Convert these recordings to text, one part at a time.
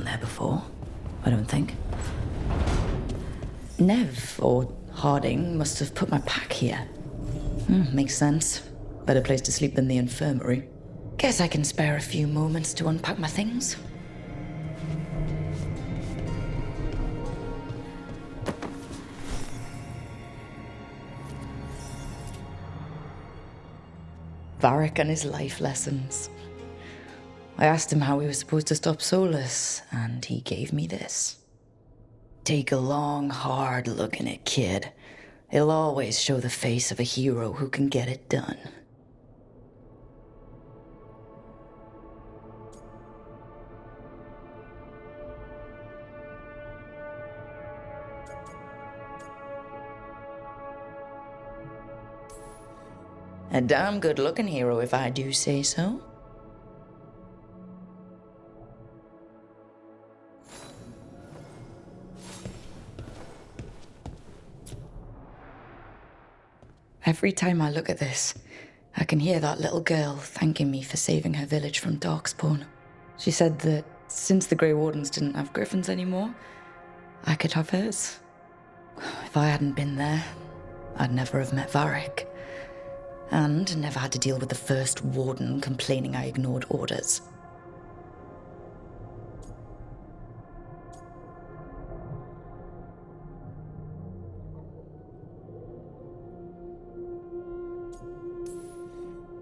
there before, I don't think. Nev, or Harding, must have put my pack here. Makes sense. Better place to sleep than the infirmary. Guess I can spare a few moments to unpack my things. Varric and his life lessons. I asked him how we were supposed to stop Solus, and he gave me this. Take a long, hard look in it, kid. It'll always show the face of a hero who can get it done. A damn good-looking hero, if I do say so. Every time I look at this, I can hear that little girl thanking me for saving her village from Darkspawn. She said that since the Grey Wardens didn't have griffins anymore, I could have hers. If I hadn't been there, I'd never have met Varric. And never had to deal with the first warden complaining I ignored orders.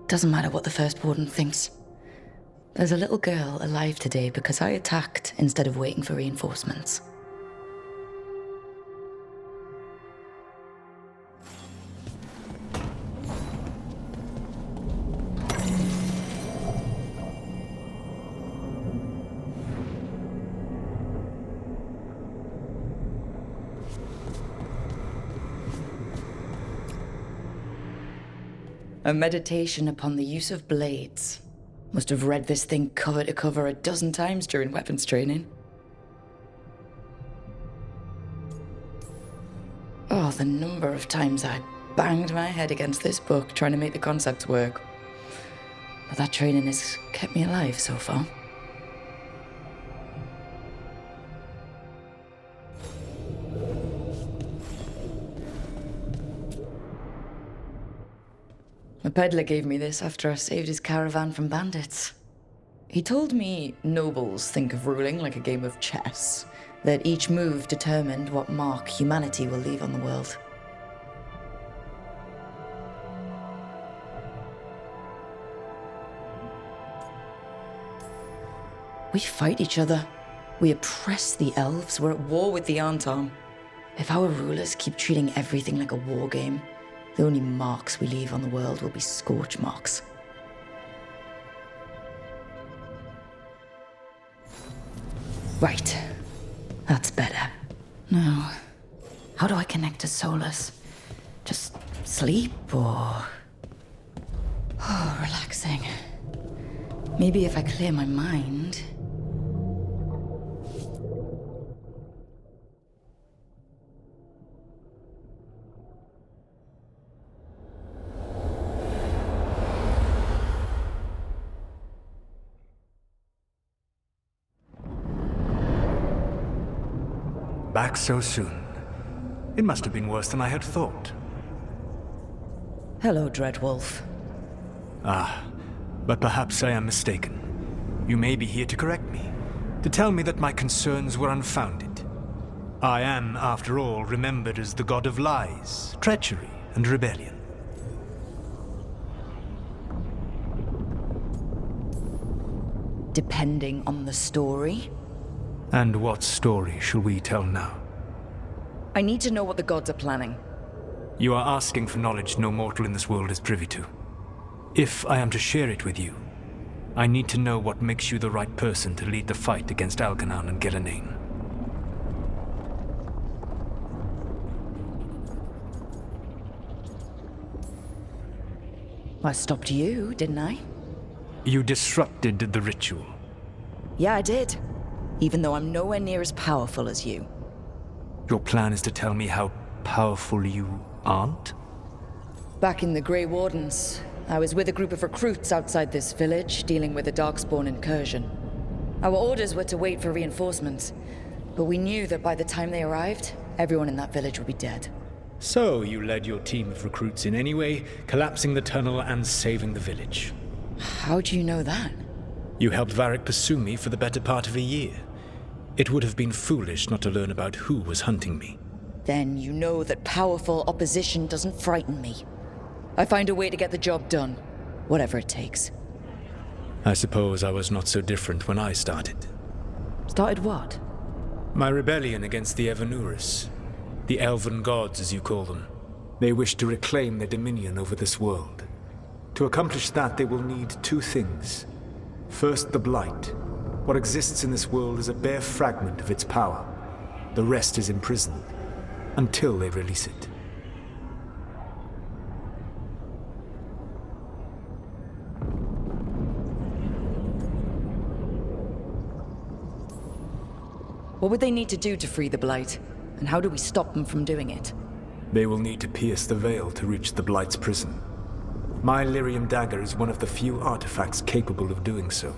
Doesn't matter what the first warden thinks. There's a little girl alive today because I attacked instead of waiting for reinforcements. A meditation upon the use of blades. Must have read this thing cover to cover a dozen times during weapons training. Oh, the number of times I banged my head against this book trying to make the concepts work. But that training has kept me alive so far. A peddler gave me this after I saved his caravan from bandits. He told me nobles think of ruling like a game of chess, that each move determined what mark humanity will leave on the world. We fight each other. We oppress the elves. We're at war with the Antom. If our rulers keep treating everything like a war game, the only marks we leave on the world will be scorch marks. Right. That's better. Now, how do I connect to Solus? Just sleep or... Oh, relaxing. Maybe if I clear my mind... Back so soon. It must have been worse than I had thought. Hello, Dreadwolf. Ah, but perhaps I am mistaken. You may be here to correct me, to tell me that my concerns were unfounded. I am, after all, remembered as the god of lies, treachery, and rebellion. Depending on the story. And what story shall we tell now? I need to know what the gods are planning. You are asking for knowledge no mortal in this world is privy to. If I am to share it with you, I need to know what makes you the right person to lead the fight against Algernon and Gillenane. I stopped you, didn't I? You disrupted the ritual. Yeah, I did. Even though I'm nowhere near as powerful as you. Your plan is to tell me how powerful you aren't? Back in the Grey Wardens, I was with a group of recruits outside this village, dealing with a Darkspawn incursion. Our orders were to wait for reinforcements, but we knew that by the time they arrived, everyone in that village would be dead. So you led your team of recruits in any way, collapsing the tunnel and saving the village. How do you know that? You helped Varric pursue me for the better part of a year. It would have been foolish not to learn about who was hunting me. Then you know that powerful opposition doesn't frighten me. I find a way to get the job done, whatever it takes. I suppose I was not so different when I started. Started what? My rebellion against the Evanuris. The elven gods, as you call them. They wish to reclaim their dominion over this world. To accomplish that, they will need two things. First, the Blight. What exists in this world is a bare fragment of its power. The rest is imprisoned, until they release it. What would they need to do to free the Blight? And how do we stop them from doing it? They will need to pierce the veil to reach the Blight's prison. My Lyrium dagger is one of the few artifacts capable of doing so.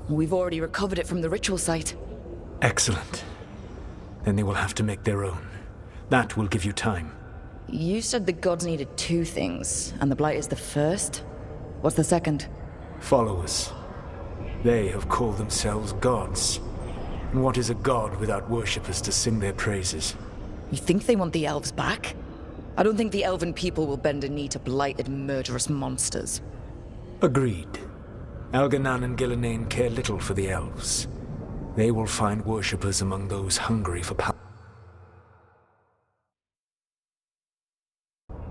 We've already recovered it from the ritual site. Excellent. Then they will have to make their own. That will give you time. You said the gods needed two things, and the Blight is the first? What's the second? Followers. They have called themselves gods. And what is a god without worshippers to sing their praises? You think they want the elves back? I don't think the elven people will bend a knee to blighted, murderous monsters. Agreed. Elganan and Gillenane care little for the elves. They will find worshippers among those hungry for power.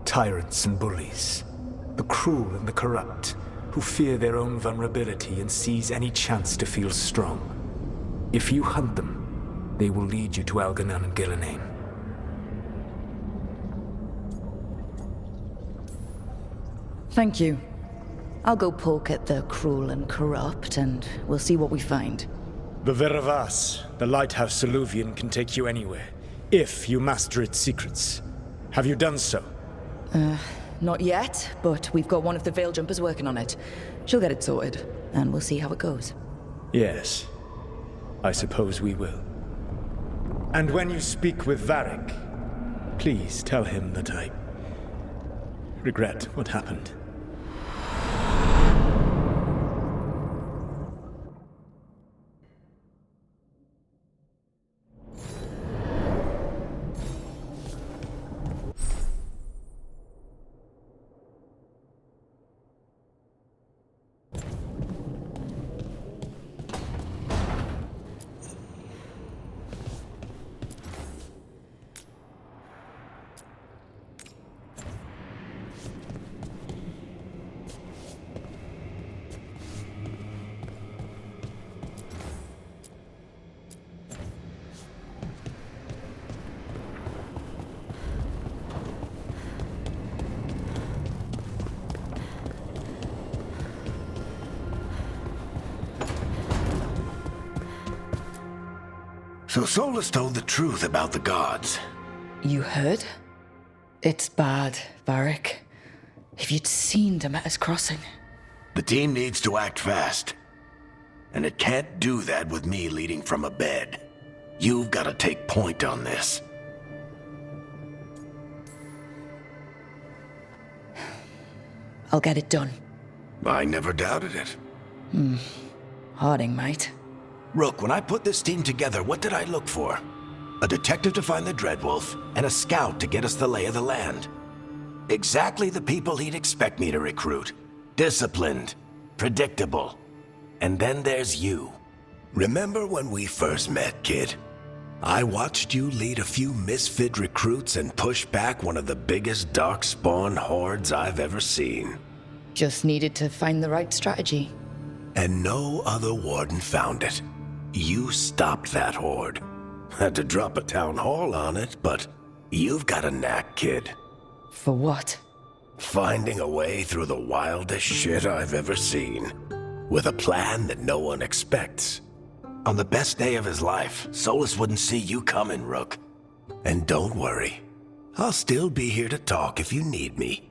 Tyrants and bullies. The cruel and the corrupt, who fear their own vulnerability and seize any chance to feel strong. If you hunt them, they will lead you to Elganan and Gillenane. Thank you. I'll go poke at the cruel and corrupt, and we'll see what we find. The Veravas, the lighthouse Soluvian, can take you anywhere, if you master its secrets. Have you done so? Not yet, but we've got one of the Veil Jumpers working on it. She'll get it sorted, and we'll see how it goes. Yes. I suppose we will. And when you speak with Varric, please tell him that I regret what happened. So Solus told the truth about the gods. You heard? It's bad, Varric. If you'd seen Demeter's crossing. The team needs to act fast. And it can't do that with me leading from a bed. You've got to take point on this. I'll get it done. I never doubted it. Harding might. Rook, when I put this team together, what did I look for? A detective to find the Dreadwolf, and a scout to get us the lay of the land. Exactly the people he'd expect me to recruit. Disciplined, predictable. And then there's you. Remember when we first met, kid? I watched you lead a few misfit recruits and push back one of the biggest darkspawn hordes I've ever seen. Just needed to find the right strategy. And no other warden found it. You stopped that horde. Had to drop a town hall on it, but you've got a knack, kid. For what? Finding a way through the wildest shit I've ever seen. With a plan that no one expects. On the best day of his life, Solus wouldn't see you coming, Rook. And don't worry. I'll still be here to talk if you need me.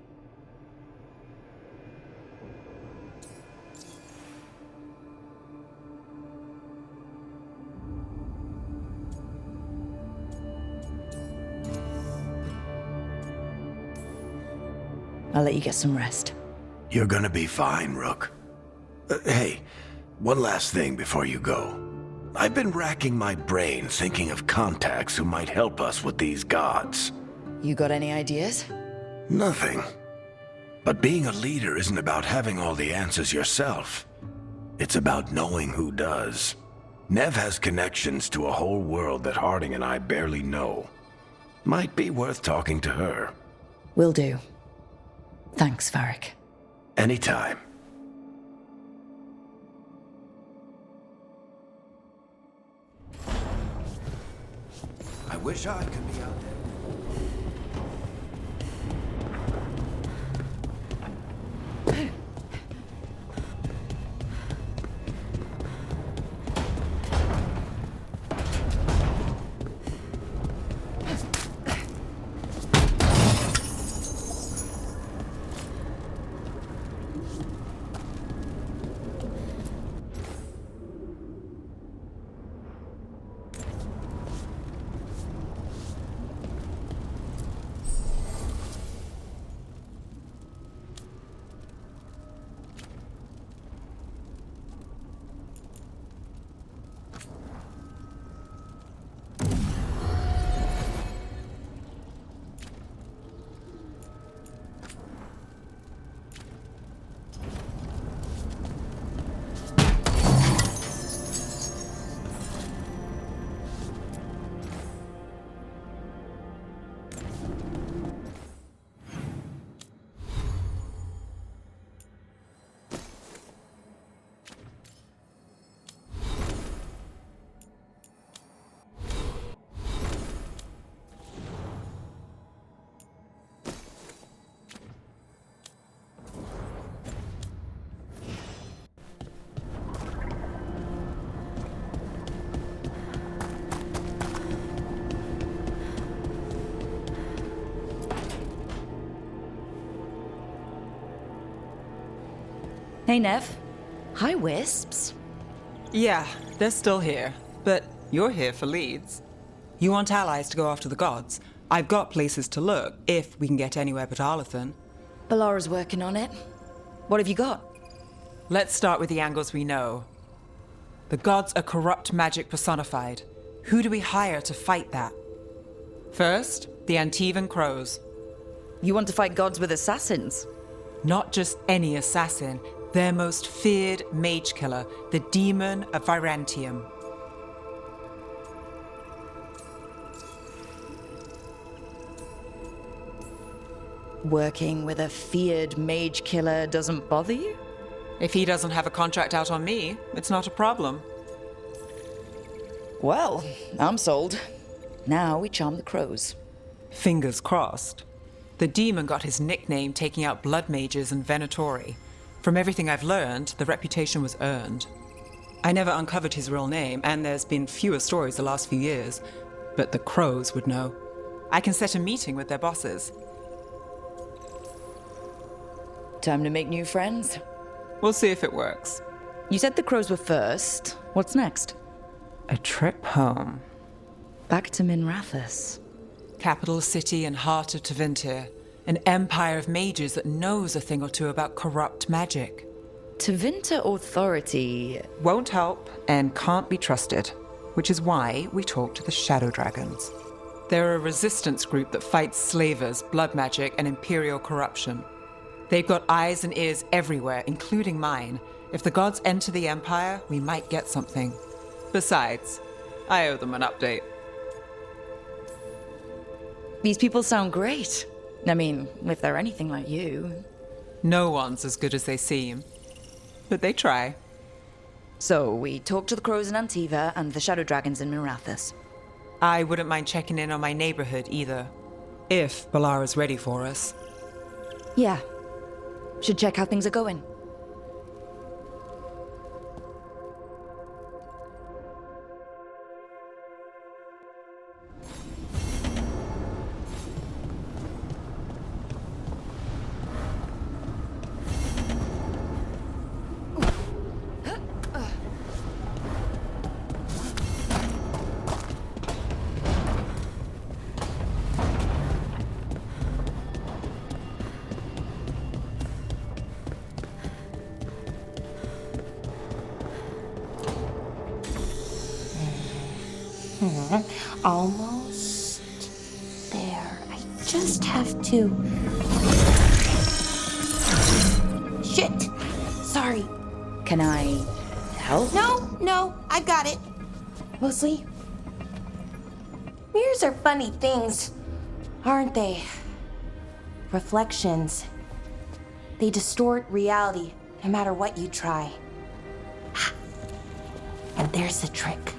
I'll let you get some rest. You're gonna be fine, Rook. Hey, one last thing before you go. I've been racking my brain thinking of contacts who might help us with these gods. You got any ideas? Nothing. But being a leader isn't about having all the answers yourself. It's about knowing who does. Nev has connections to a whole world that Harding and I barely know. Might be worth talking to her. Will do. Thanks, Varric. Anytime. I wish I could be out there. Hey, Nev. Hi, Wisps. Yeah, they're still here. But you're here for leads. You want allies to go after the gods? I've got places to look, if we can get anywhere but Arlathan. Balara's working on it. What have you got? Let's start with the angles we know. The gods are corrupt magic personified. Who do we hire to fight that? First, the Antivan Crows. You want to fight gods with assassins? Not just any assassin, their most feared mage killer, the Demon of Virantium. Working with a feared mage killer doesn't bother you? If he doesn't have a contract out on me, it's not a problem. Well, I'm sold. Now we charm the crows. Fingers crossed. The demon got his nickname taking out blood mages and Venatori. From everything I've learned, the reputation was earned. I never uncovered his real name, and there's been fewer stories the last few years, but the crows would know. I can set a meeting with their bosses. Time to make new friends. We'll see if it works. You said the crows were first. What's next? A trip home. Back to Minrathous. Capital city and heart of Tevinter. An empire of mages that knows a thing or two about corrupt magic. Tevinter authority. Won't help and can't be trusted, which is why we talk to the Shadow Dragons. They're a resistance group that fights slavers, blood magic, and imperial corruption. They've got eyes and ears everywhere, including mine. If the gods enter the empire, we might get something. Besides, I owe them an update. These people sound great. I mean, if they're anything like you. No one's as good as they seem, but they try. So, we talk to the crows in Antiva and the Shadow Dragons in Minrathous. I wouldn't mind checking in on my neighborhood either, if Balara's ready for us. Yeah. Should check how things are going. Almost there. I just have to... Shit! Sorry. Can I help? No, I got it. Mostly, mirrors are funny things, aren't they? Reflections. They distort reality, no matter what you try. And there's the trick.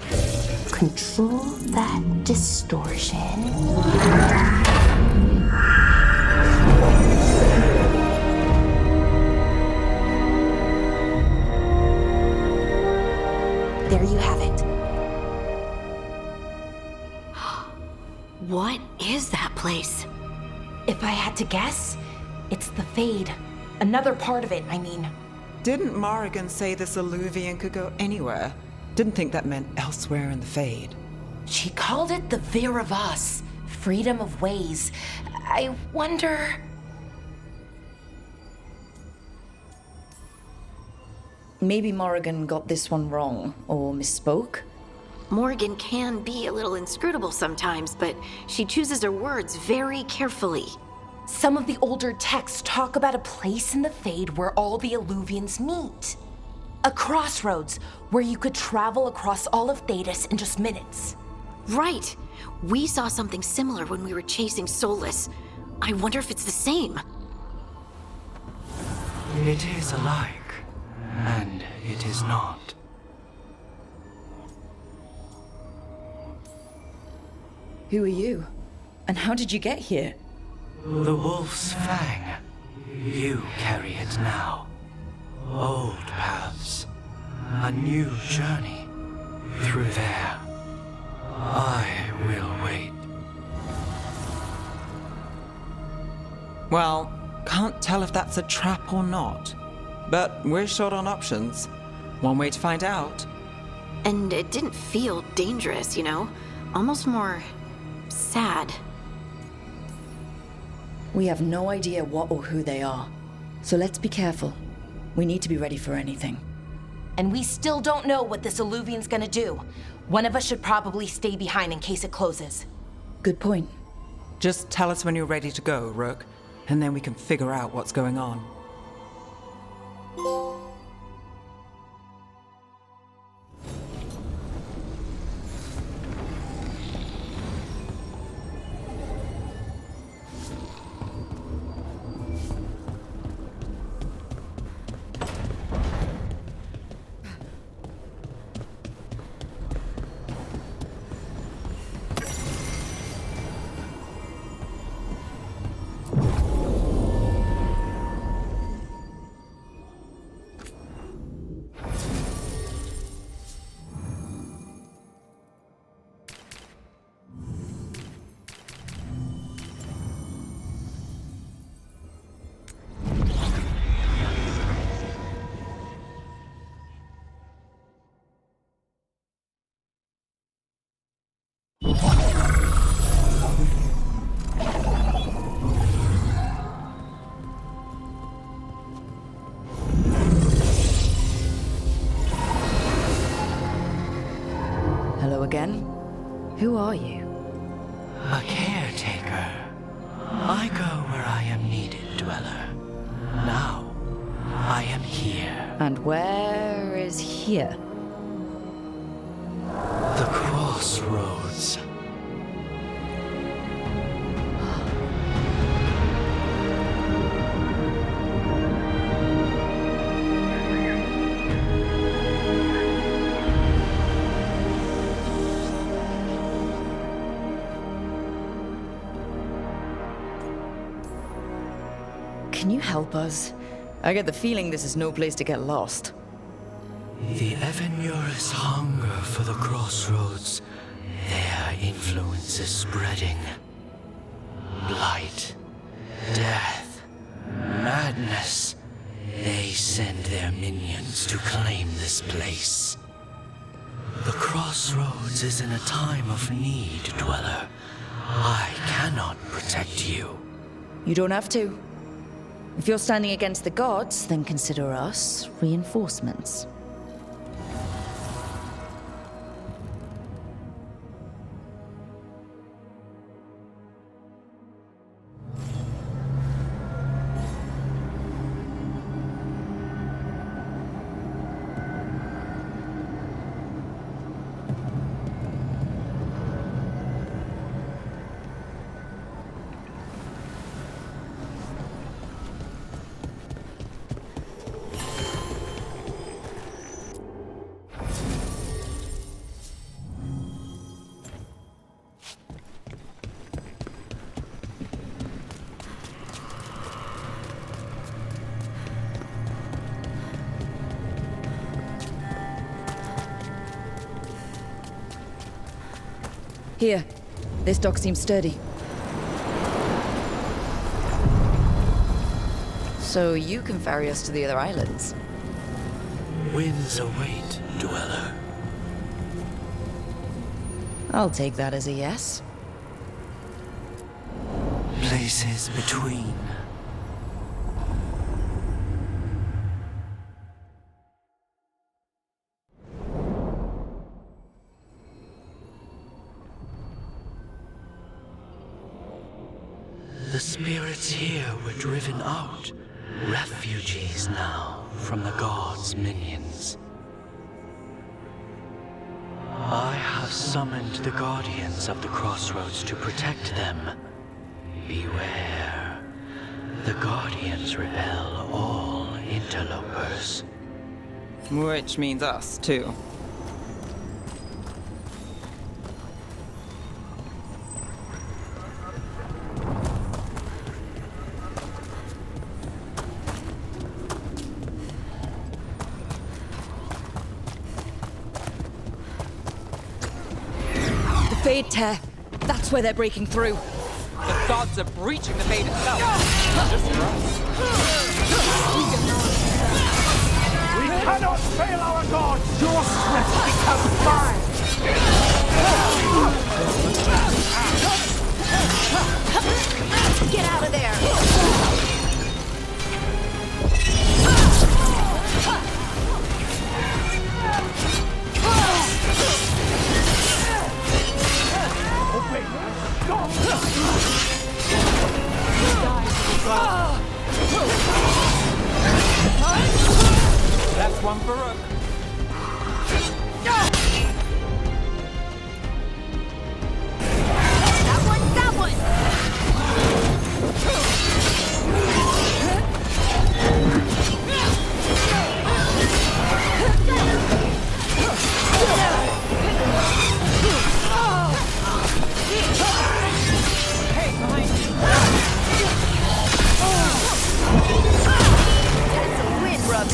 Control that distortion. There you have it. What is that place? If I had to guess, it's the Fade. Another part of it, I mean. Didn't Morrigan say this Illuvian could go anywhere? Didn't think that meant elsewhere in the Fade. She called it the Vir of Us, freedom of ways. I wonder... Maybe Morrigan got this one wrong, or misspoke. Morgan can be a little inscrutable sometimes, but she chooses her words very carefully. Some of the older texts talk about a place in the Fade where all the Illuvians meet. A crossroads where you could travel across all of Thedas in just minutes. Right. We saw something similar when we were chasing Solus. I wonder if it's the same. It is alike, and it is not. Who are you? And how did you get here? The Wolf's Fang. You carry it now. Old paths. A new journey. Through there. I will wait. Well, can't tell if that's a trap or not. But we're short on options. One way to find out. And it didn't feel dangerous, you know? Almost more... sad. We have no idea what or who they are. So let's be careful. We need to be ready for anything. And we still don't know what this Illuvian's gonna do. One of us should probably stay behind in case it closes. Good point. Just tell us when you're ready to go, Rook, and then we can figure out what's going on. Hello again. Who are you? A caretaker. I go where I am needed, Dweller. Now, I am here. And where is here? The crossroads. Can you help us? I get the feeling this is no place to get lost. The Evanurus hunger for the crossroads. Their influence is spreading. Blight, death, madness. They send their minions to claim this place. The crossroads is in a time of need, Dweller. I cannot protect you. You don't have to. If you're standing against the gods, then consider us reinforcements. Here. This dock seems sturdy. So you can ferry us to the other islands? Winds await, dweller. I'll take that as a yes. Places between. The spirits here were driven out, refugees now from the gods' minions. I have summoned the guardians of the crossroads to protect them. Beware. The guardians repel all interlopers. Which means us, too. The Fade Tear. That's where they're breaking through. The gods are breaching the fate itself. Just for us. We cannot fail our gods! Your strength becomes mine! Get out of there! That's one for Rook. That one! Hey, behind you. That's a win, Rook.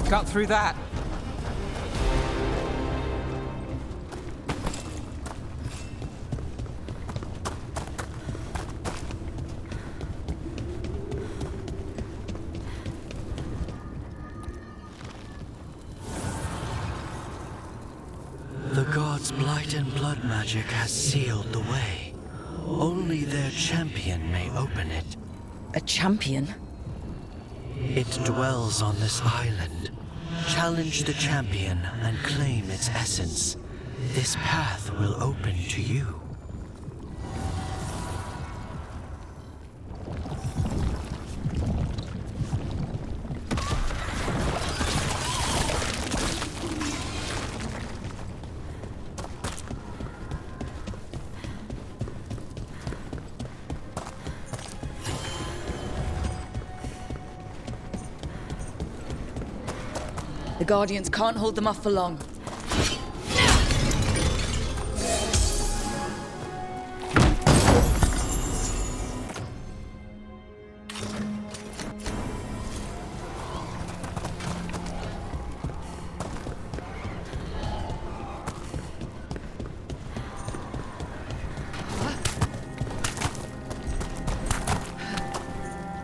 Got through that. The gods' blight and blood magic has sealed the way. Only their champion may open it. A champion? It dwells on this island. Challenge the champion and claim its essence. This path will open to you. The Guardians can't hold them off for long.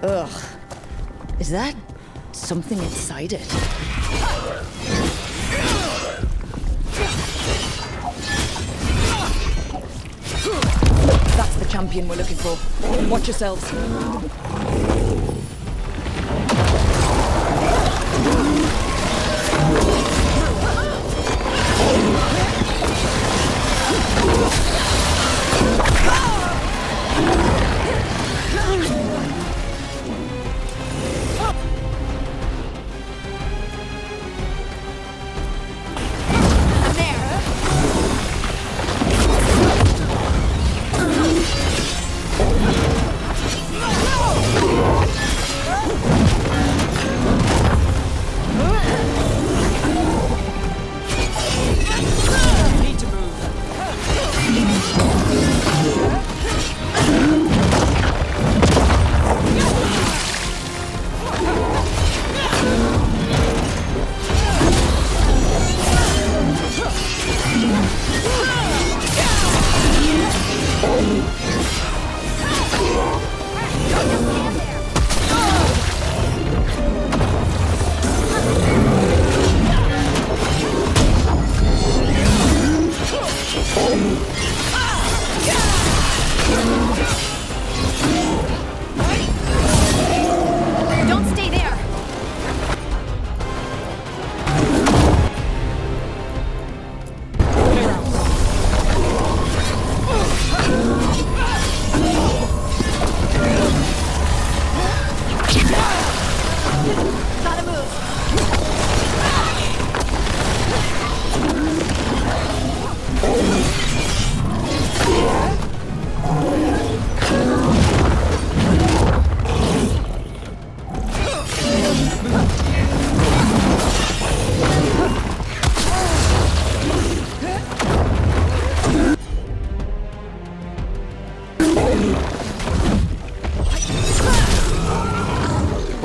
Ugh. Is that something inside it? That's the champion we're looking for. Watch yourselves.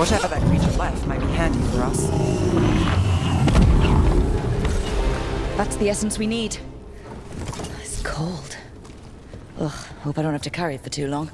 Whatever that creature left might be handy for us. That's the essence we need. It's cold. Ugh, hope I don't have to carry it for too long.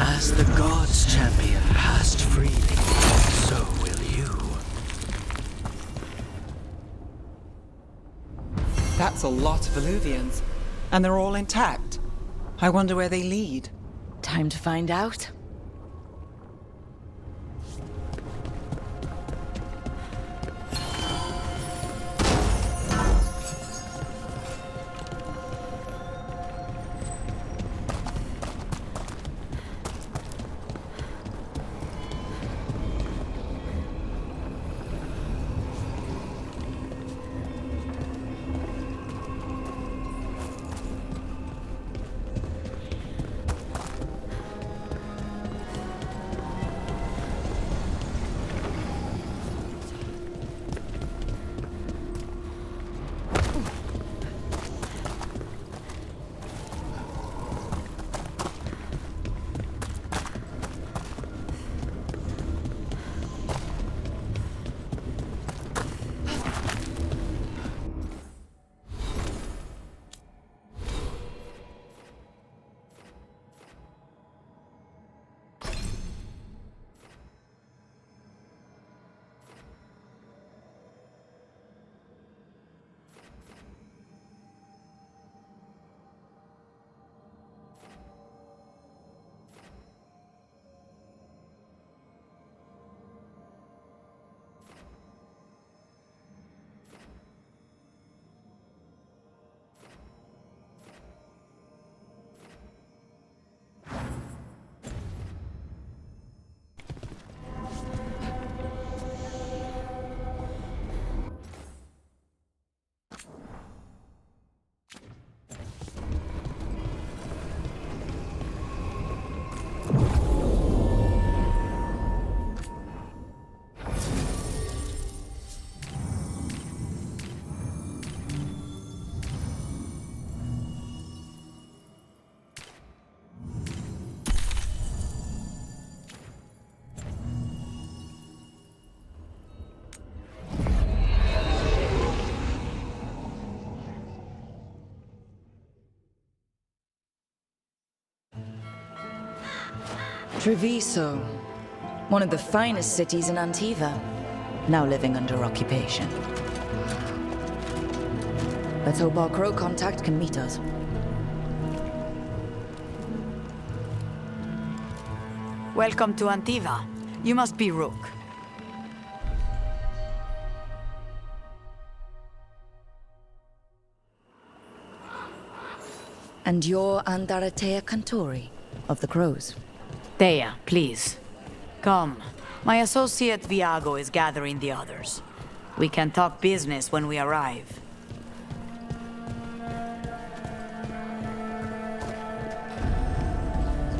As the gods' champion passed freely, so will you. That's a lot of Illuvians. And they're all intact. I wonder where they lead. Time to find out. Treviso, one of the finest cities in Antiva, now living under occupation. Let's hope our crow contact can meet us. Welcome to Antiva. You must be Rook. And you're Andaratea Cantori of the Crows. Thea, please. Come. My associate Viago is gathering the others. We can talk business when we arrive.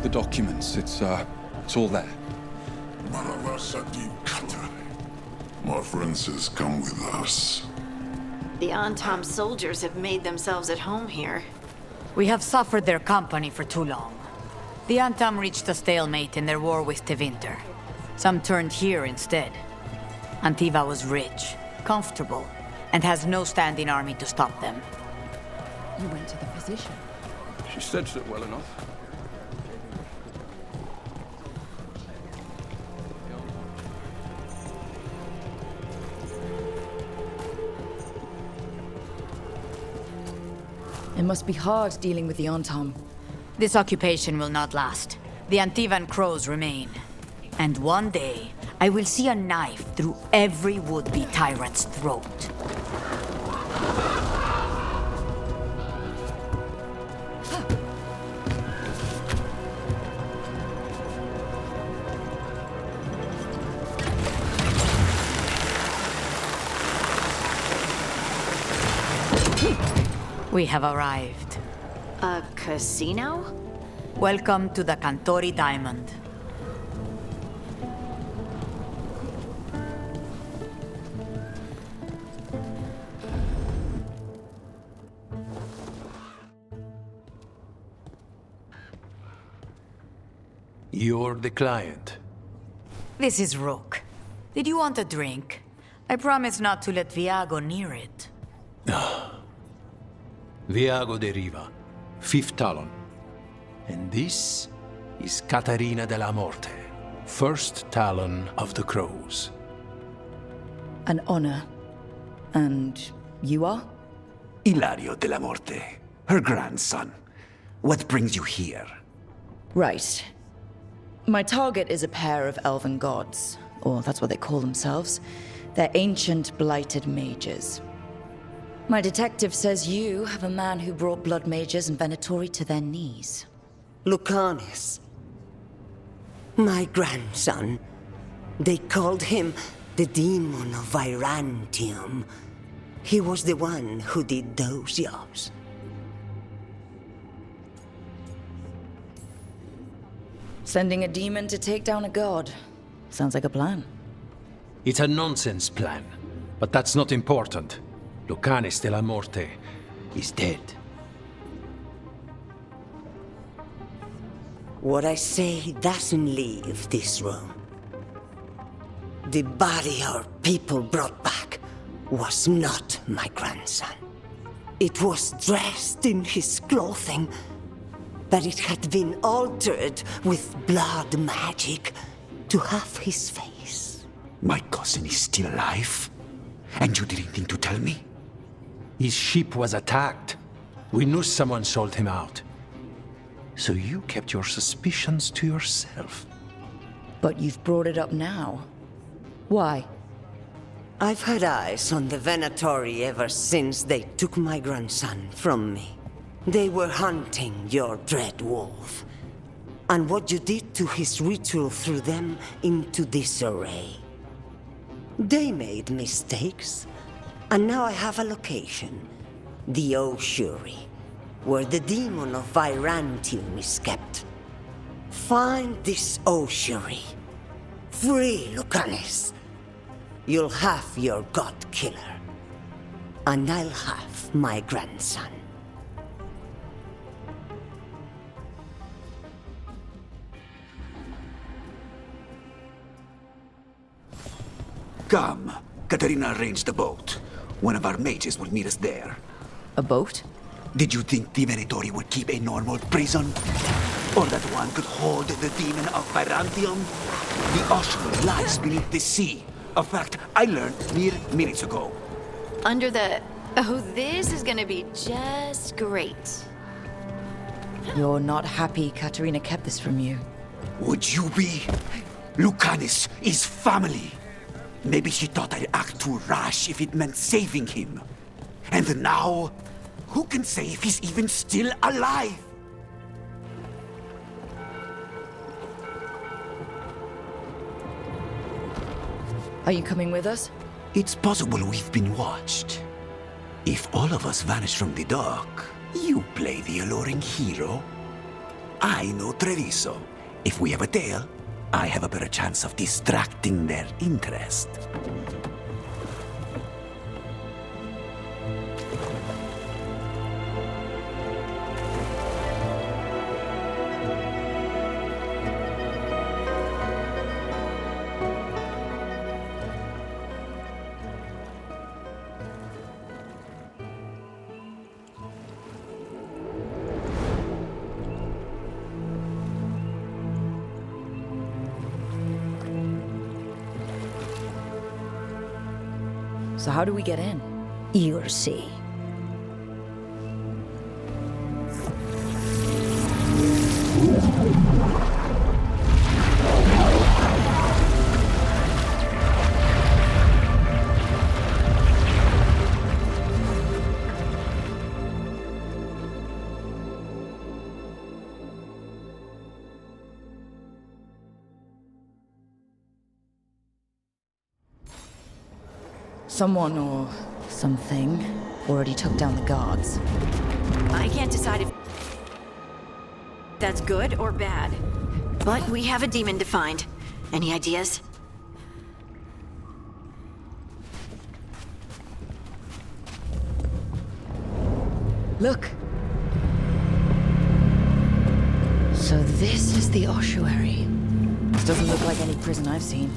The documents, it's all there. My friend says come with us. The Antam soldiers have made themselves at home here. We have suffered their company for too long. The Antam reached a stalemate in their war with Tevinter. Some turned here instead. Antiva was rich, comfortable, and has no standing army to stop them. You went to the physician. She staged it well enough. It must be hard dealing with the Antam. This occupation will not last. The Antivan crows remain. And one day, I will see a knife through every would-be tyrant's throat. We have arrived. A casino? Welcome to the Cantori Diamond. You're the client. This is Rook. Did you want a drink? I promise not to let Viago near it. Viago de Riva, 5th Talon. And this is Caterina de la Morte, 1st Talon of the Crows. An honor. And you are? Ilario de la Morte, her grandson. What brings you here? Right. My target is a pair of elven gods, or that's what they call themselves. They're ancient, blighted mages. My detective says you have a man who brought blood mages and Venatori to their knees. Lucanis. My grandson. They called him the Demon of Virantium. He was the one who did those jobs. Sending a demon to take down a god. Sounds like a plan. It's a nonsense plan, but that's not important. Lucanis de la Morte is dead. What I say doesn't leave this room. The body our people brought back was not my grandson. It was dressed in his clothing, but it had been altered with blood magic to have his face. My cousin is still alive? And you didn't think to tell me? His ship was attacked. We knew someone sold him out. So you kept your suspicions to yourself. But you've brought it up now. Why? I've had eyes on the Venatori ever since they took my grandson from me. They were hunting your dread wolf. And what you did to his ritual threw them into disarray. They made mistakes, and now I have a location. The Ossuary, where the demon of Virantium is kept. Find this Ossuary. Free Lucanis. You'll have your god killer. And I'll have my grandson. Come. Katerina arranged a boat. One of our mages will meet us there. A boat? Did you think the Venatori would keep a normal prison? Or that one could hold the demon of Virantium? The Ossuary lies beneath the sea. A fact I learned mere minutes ago. Under the... Oh, this is gonna be just great. You're not happy Katerina kept this from you. Would you be? Lucanis is family. Maybe she thought I'd act too rash if it meant saving him. And now, who can say if he's even still alive? Are you coming with us? It's possible we've been watched. If all of us vanish from the dock, you play the alluring hero. I know Treviso. If we have a tail, I have a better chance of distracting their interest. So how do we get in? You'll see. Someone or something already took down the guards. I can't decide if that's good or bad. But we have a demon to find. Any ideas? Look. So this is the ossuary. This doesn't look like any prison I've seen.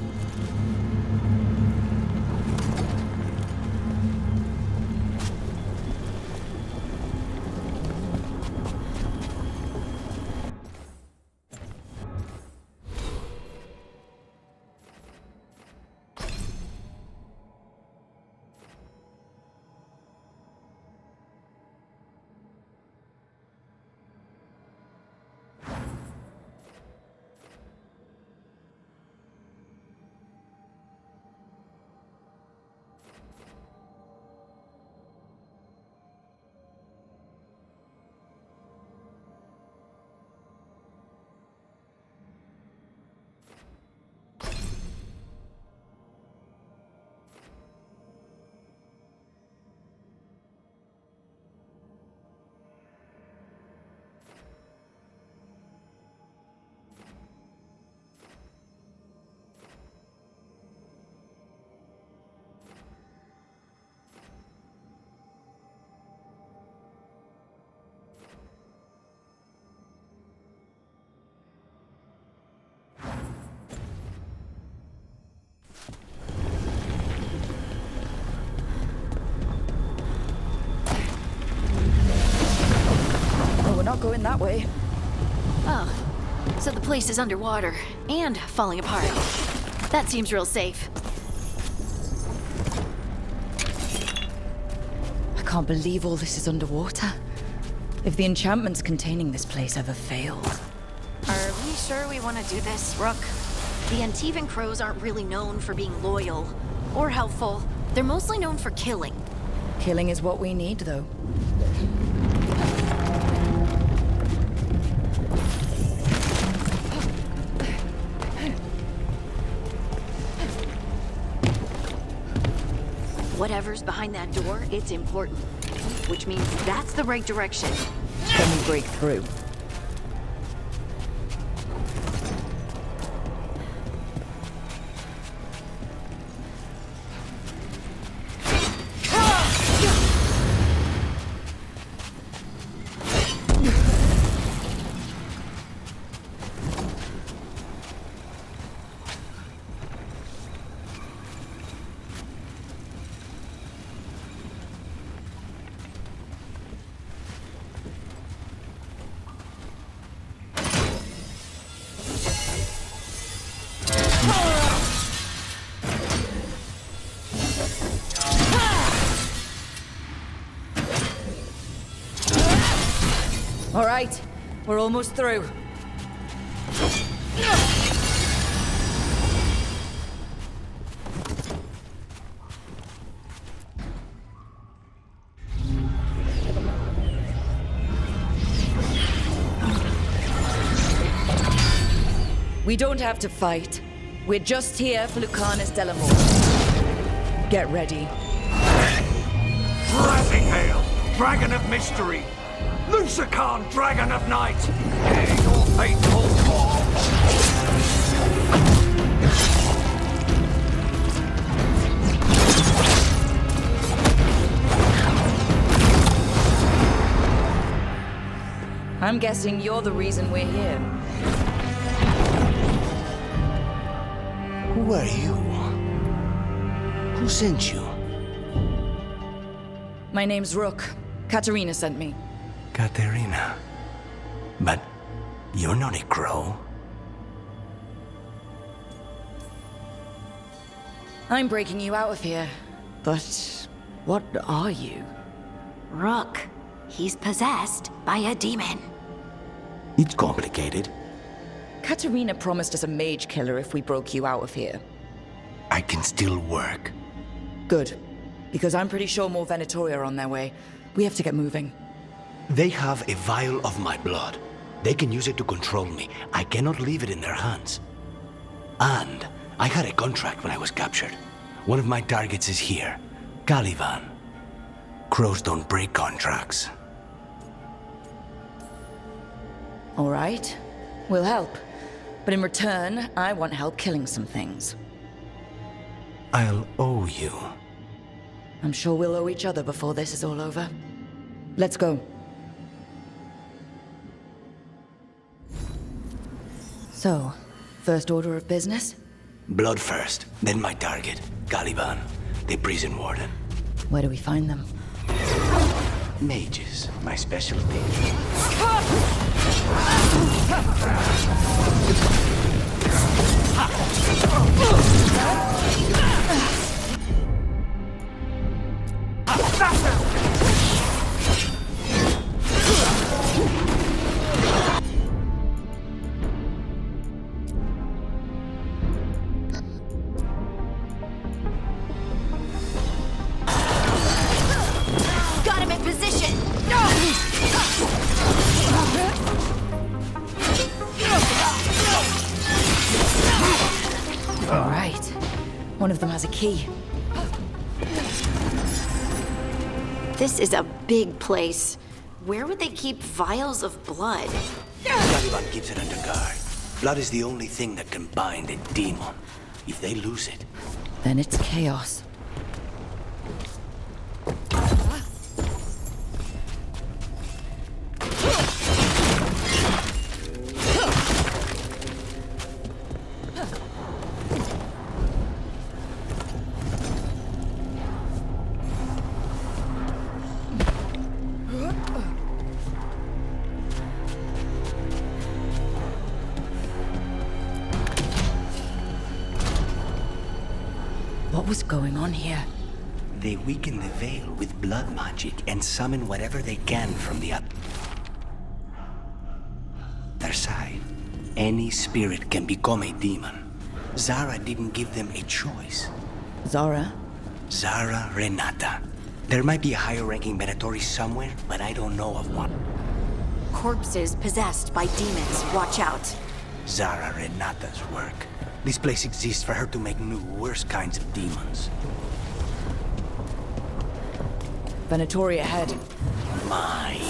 Not going that way. Oh, so the place is underwater and falling apart. That seems real safe. I can't believe all this is underwater. If the enchantments containing this place ever failed. Are we sure we want to do this, Rook? The Antivan Crows aren't really known for being loyal or helpful. They're mostly known for killing. Killing is what we need, though. Whatever's behind that door, it's important. Which means that's the right direction. Can we break through? All right, we're almost through. We don't have to fight. We're just here for Lucanus Delamore. Get ready. Rising Hail, Dragon of Mystery! Lucican, Dragon of Night! Hear your fateful call! I'm guessing you're the reason we're here. Who are you? Who sent you? My name's Rook. Katerina sent me. Katerina. But you're not a crow. I'm breaking you out of here. But what are you? Rook. He's possessed by a demon. It's complicated. Katerina promised us a mage killer if we broke you out of here. I can still work. Good. Because I'm pretty sure more Venatori are on their way. We have to get moving. They have a vial of my blood. They can use it to control me. I cannot leave it in their hands. And I had a contract when I was captured. One of my targets is here, Caliban. Crows don't break contracts. All right, we'll help. But in return, I want help killing some things. I'll owe you. I'm sure we'll owe each other before this is all over. Let's go. So, first order of business? Blood first, then my target, Caliban, the prison warden. Where do we find them? Mages, my specialty. Got him in position! All right. One of them has a key. This is a big place. Where would they keep vials of blood? Caliban keeps it under guard. Blood is the only thing that can bind a demon. If they lose it, Then it's chaos. What was going on here? they weaken the veil with blood magic and summon whatever they can from the other side. Any spirit can become a demon. Zara didn't give them a choice. Zara? Zara Renata. There might be a higher-ranking Venatori somewhere, but I don't know of one. Corpses possessed by demons. Watch out. Zara Renata's work. This place exists for her to make new, worse kinds of demons. Venatori ahead. Mine.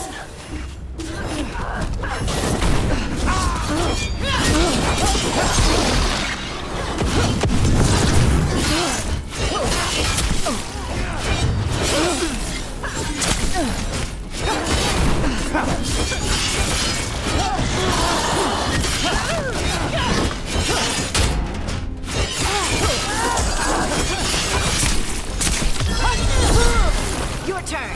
Your turn.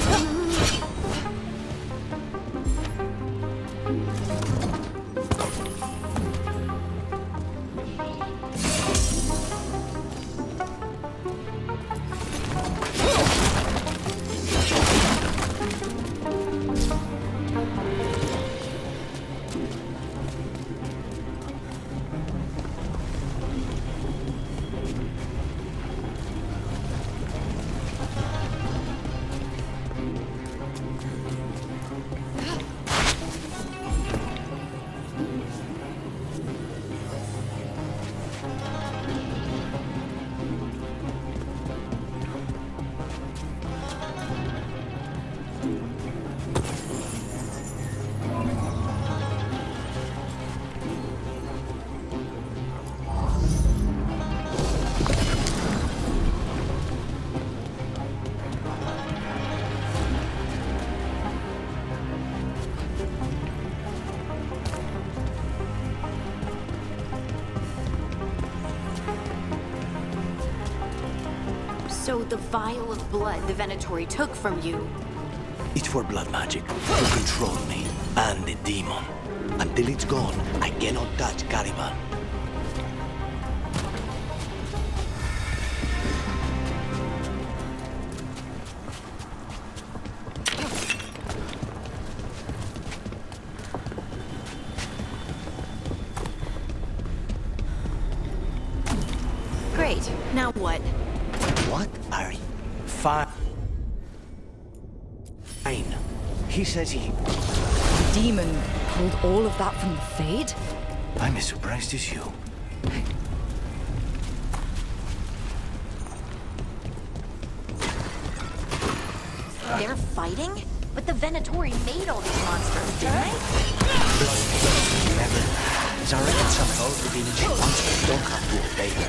So the vial of blood the Venatori took from you. It's for blood magic, to control me and the demon. Until it's gone, I cannot touch Caliban. Great. Now what? What are you? Fine. He says he... Demon pulled all of that from the Fade? I'm as surprised as you. They're fighting? But the Venatori made all these monsters, didn't they? Remember, Zarek summoned all the demons she wants, but you don't have to obey her.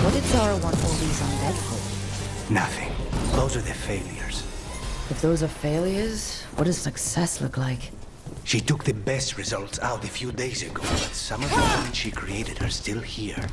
What did Zara want all these undead for? Nothing. Those are the failures. If those are failures, what does success look like? She took the best results out a few days ago, but some of the women she created are still here.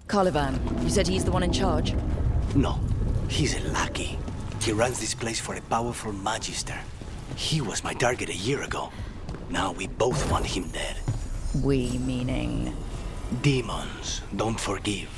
Caliban, you said he's the one in charge? No, he's a lackey. He runs this place for a powerful magister. He was my target a year ago. Now we both want him dead. We meaning? Demons don't forgive.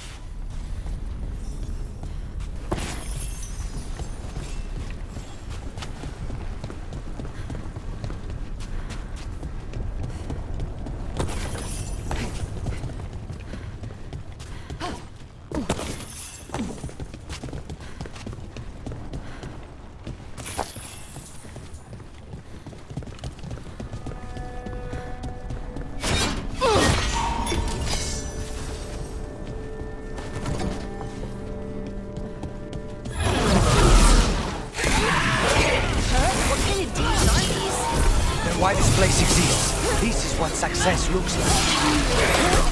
Why this place exists. This is what success looks like.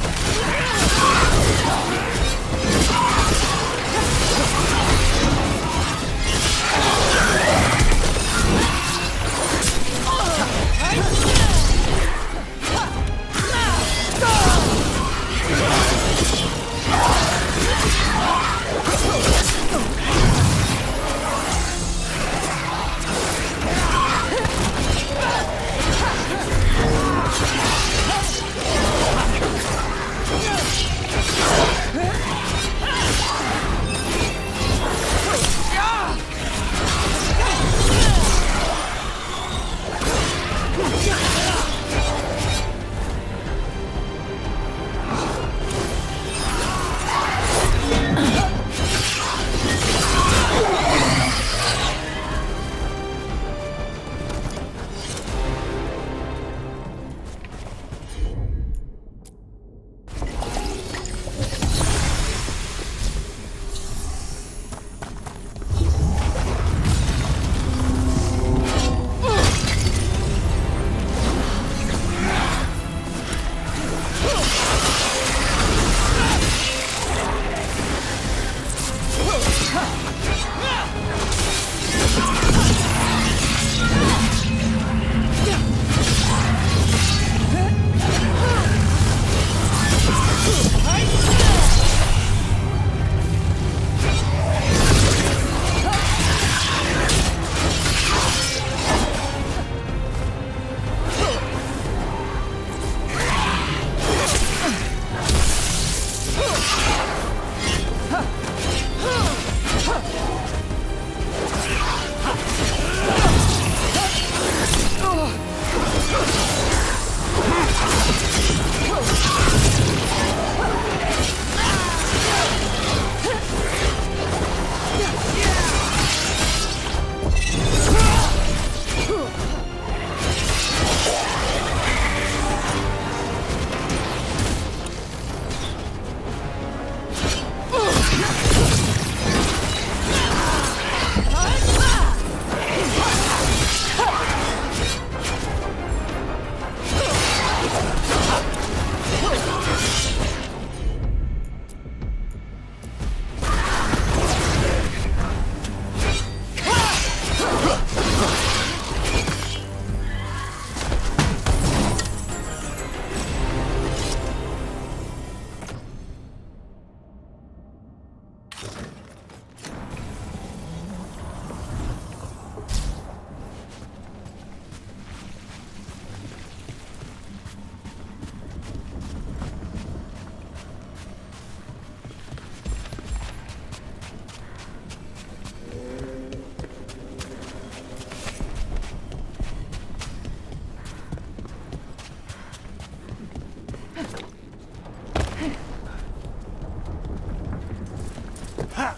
Let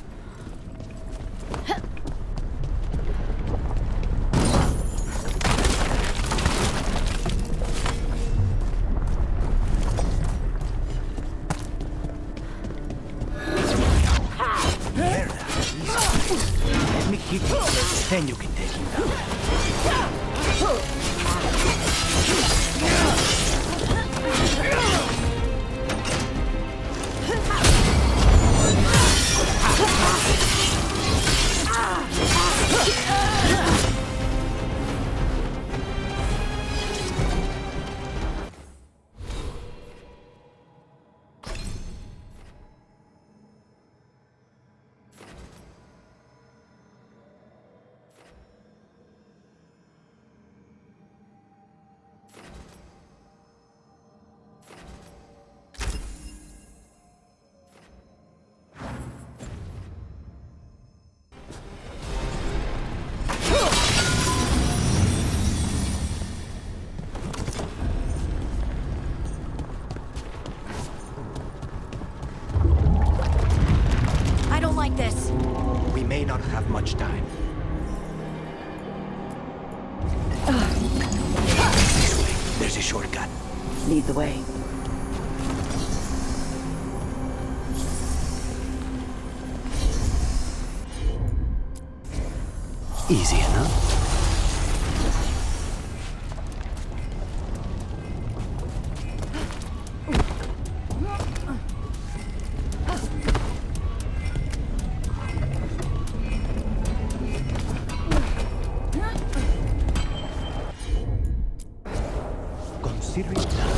me hit you first, then you can take him down. I don't like this. We may not have much time. This way. There's a shortcut. Lead the way. Easy enough. Consider it done.